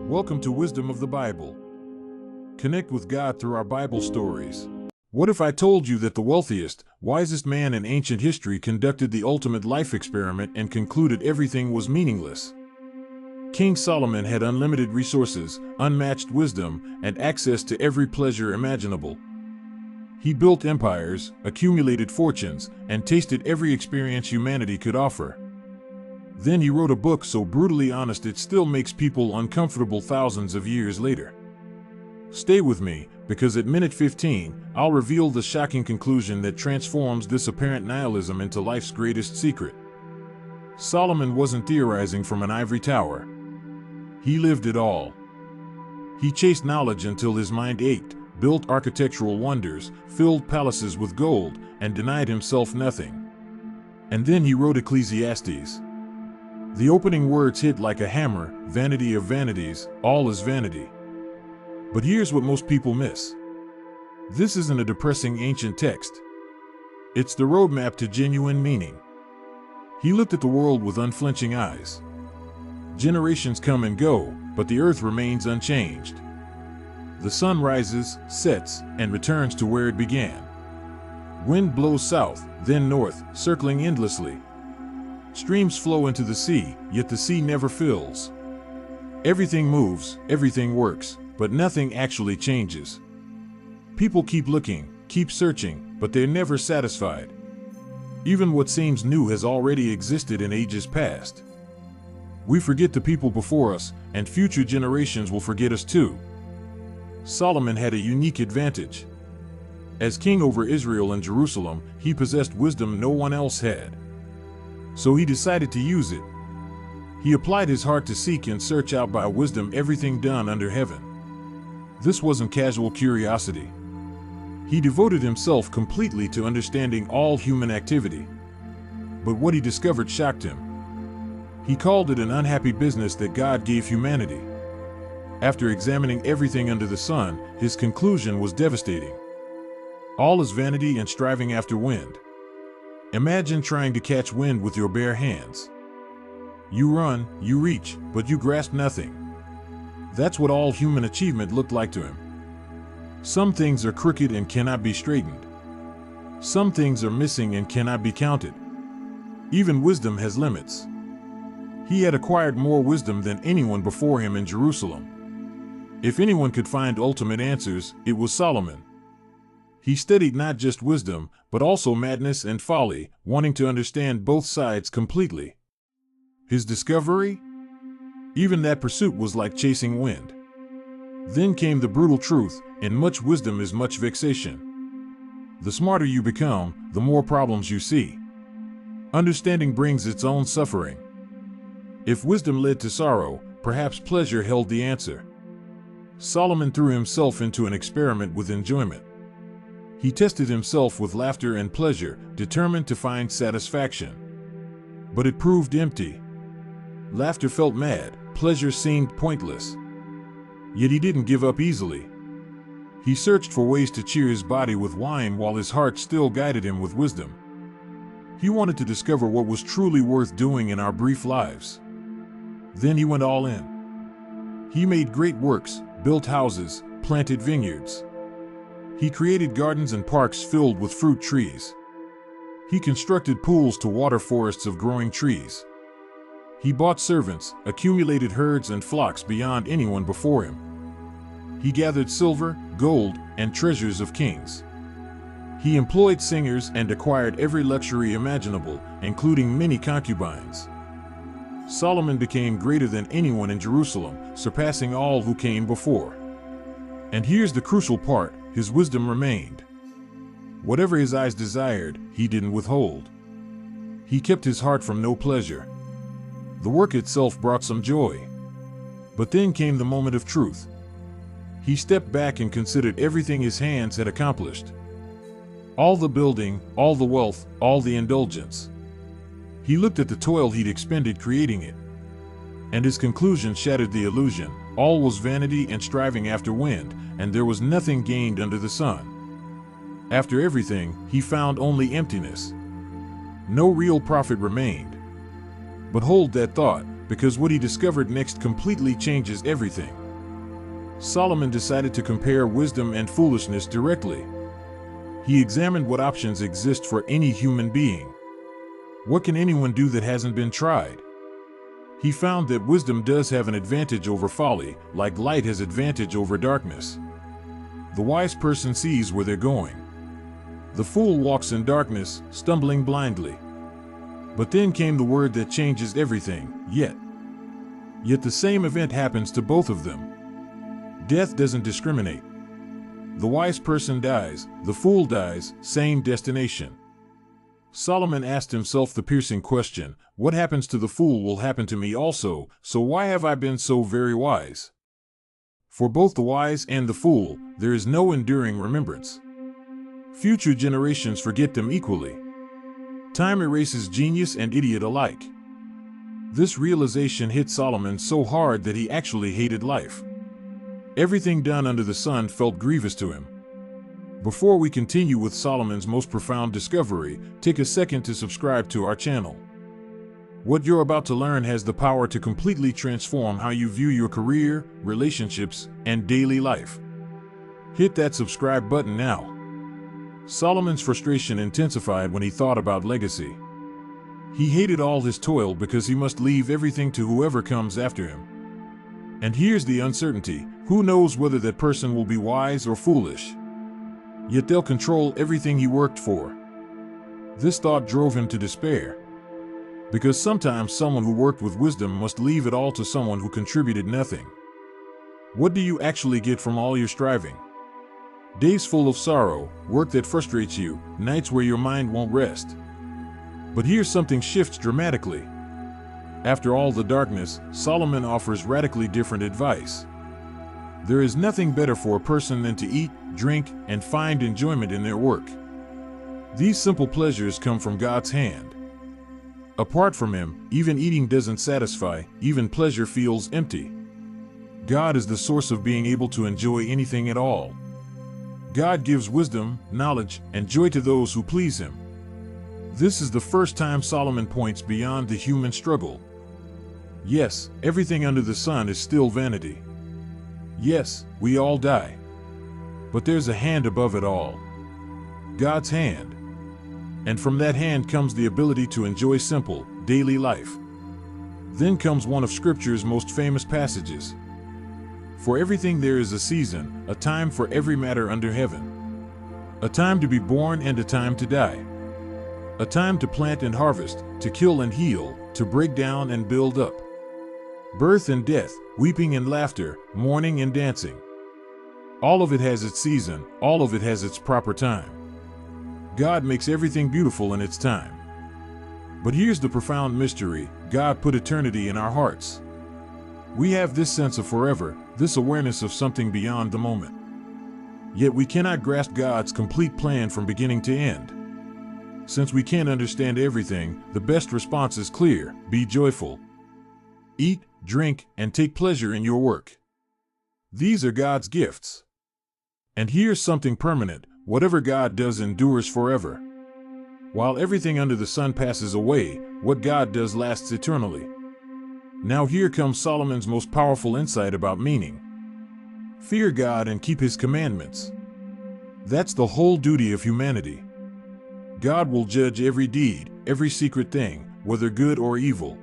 Welcome to Wisdom of the Bible. Connect with God through our Bible stories. What if I told you that the wealthiest, wisest man in ancient history conducted the ultimate life experiment and concluded everything was meaningless? King Solomon had unlimited resources, unmatched wisdom, and access to every pleasure imaginable. He built empires, accumulated fortunes, and tasted every experience humanity could offer. Then he wrote a book so brutally honest it still makes people uncomfortable thousands of years later. Stay with me, because at minute 15, I'll reveal the shocking conclusion that transforms this apparent nihilism into life's greatest secret. Solomon wasn't theorizing from an ivory tower. He lived it all. He chased knowledge until his mind ached, built architectural wonders, filled palaces with gold, and denied himself nothing. And then he wrote Ecclesiastes. The opening words hit like a hammer: vanity of vanities, all is vanity. But here's what most people miss. This isn't a depressing ancient text. It's the roadmap to genuine meaning. He looked at the world with unflinching eyes. Generations come and go, but the earth remains unchanged. The sun rises, sets, and returns to where it began. Wind blows south, then north, circling endlessly. Streams flow into the sea, yet the sea never fills. Everything moves, everything works, but nothing actually changes. People keep looking, keep searching, but they're never satisfied. Even what seems new has already existed in ages past. We forget the people before us, and future generations will forget us too. Solomon had a unique advantage. As king over Israel and Jerusalem, he possessed wisdom no one else had. So he decided to use it. He applied his heart to seek and search out by wisdom everything done under heaven. This wasn't casual curiosity. He devoted himself completely to understanding all human activity. But what he discovered shocked him. He called it an unhappy business that God gave humanity. After examining everything under the sun, his conclusion was devastating. All is vanity and striving after wind. Imagine trying to catch wind with your bare hands. You run, you reach, but you grasp nothing. That's what all human achievement looked like to him. Some things are crooked and cannot be straightened. Some things are missing and cannot be counted. Even wisdom has limits. He had acquired more wisdom than anyone before him in Jerusalem. If anyone could find ultimate answers, it was Solomon. He studied not just wisdom, but also madness and folly, wanting to understand both sides completely. His discovery? Even that pursuit was like chasing wind. Then came the brutal truth: in much wisdom is much vexation. The smarter you become, the more problems you see. Understanding brings its own suffering. If wisdom led to sorrow, perhaps pleasure held the answer. Solomon threw himself into an experiment with enjoyment. He tested himself with laughter and pleasure, determined to find satisfaction. But it proved empty. Laughter felt mad, pleasure seemed pointless. Yet he didn't give up easily. He searched for ways to cheer his body with wine while his heart still guided him with wisdom. He wanted to discover what was truly worth doing in our brief lives. Then he went all in. He made great works, built houses, planted vineyards. He created gardens and parks filled with fruit trees. He constructed pools to water forests of growing trees. He bought servants, accumulated herds and flocks beyond anyone before him. He gathered silver, gold, and treasures of kings. He employed singers and acquired every luxury imaginable, including many concubines. Solomon became greater than anyone in Jerusalem, surpassing all who came before. And here's the crucial part: his wisdom remained. Whatever his eyes desired, he didn't withhold. He kept his heart from no pleasure. The work itself brought some joy. But then came the moment of truth. He stepped back and considered everything his hands had accomplished. All the building, all the wealth, all the indulgence. He looked at the toil he'd expended creating it. And his conclusion shattered the illusion. All was vanity and striving after wind, and there was nothing gained under the sun. After everything, he found only emptiness. No real profit remained. But hold that thought: because what he discovered next completely changes everything. Solomon decided to compare wisdom and foolishness directly. He examined what options exist for any human being. What can anyone do that hasn't been tried? He found that wisdom does have an advantage over folly, like light has advantage over darkness. The wise person sees where they're going. The fool walks in darkness, stumbling blindly. But then came the word that changes everything, yet. Yet the same event happens to both of them. Death doesn't discriminate. The wise person dies, the fool dies, same destination. Solomon asked himself the piercing question, what happens to the fool will happen to me also, so why have I been so very wise? For both the wise and the fool, there is no enduring remembrance. Future generations forget them equally. Time erases genius and idiot alike. This realization hit Solomon so hard that he actually hated life. Everything done under the sun felt grievous to him. Before we continue with Solomon's most profound discovery, take a second to subscribe to our channel. What you're about to learn has the power to completely transform how you view your career, relationships, and daily life. Hit that subscribe button now. Solomon's frustration intensified when he thought about legacy. He hated all his toil because he must leave everything to whoever comes after him. And here's the uncertainty: who knows whether that person will be wise or foolish? Yet they'll control everything he worked for. This thought drove him to despair. Because sometimes someone who worked with wisdom must leave it all to someone who contributed nothing. What do you actually get from all your striving? Days full of sorrow, work that frustrates you, nights where your mind won't rest. But here's something shifts dramatically. After all the darkness, Solomon offers radically different advice. There is nothing better for a person than to eat, drink, and find enjoyment in their work. These simple pleasures come from God's hand. Apart from Him, even eating doesn't satisfy, even pleasure feels empty. God is the source of being able to enjoy anything at all. God gives wisdom, knowledge, and joy to those who please Him. This is the first time Solomon points beyond the human struggle. Yes, everything under the sun is still vanity. Yes, we all die. But there's a hand above it all. God's hand. And from that hand comes the ability to enjoy simple, daily life. Then comes one of Scripture's most famous passages. For everything there is a season, a time for every matter under heaven. A time to be born and a time to die. A time to plant and harvest, to kill and heal, to break down and build up. Birth and death, weeping and laughter, mourning and dancing. All of it has its season, all of it has its proper time. God makes everything beautiful in its time. But here's the profound mystery: God put eternity in our hearts. We have this sense of forever, this awareness of something beyond the moment. Yet we cannot grasp God's complete plan from beginning to end. Since we can't understand everything, the best response is clear: be joyful. Eat, drink, and take pleasure in your work. These are God's gifts. And here's something permanent: whatever God does endures forever. While everything under the sun passes away, what God does lasts eternally. Now here comes Solomon's most powerful insight about meaning. Fear God and keep His commandments. That's the whole duty of humanity. God will judge every deed, every secret thing, whether good or evil.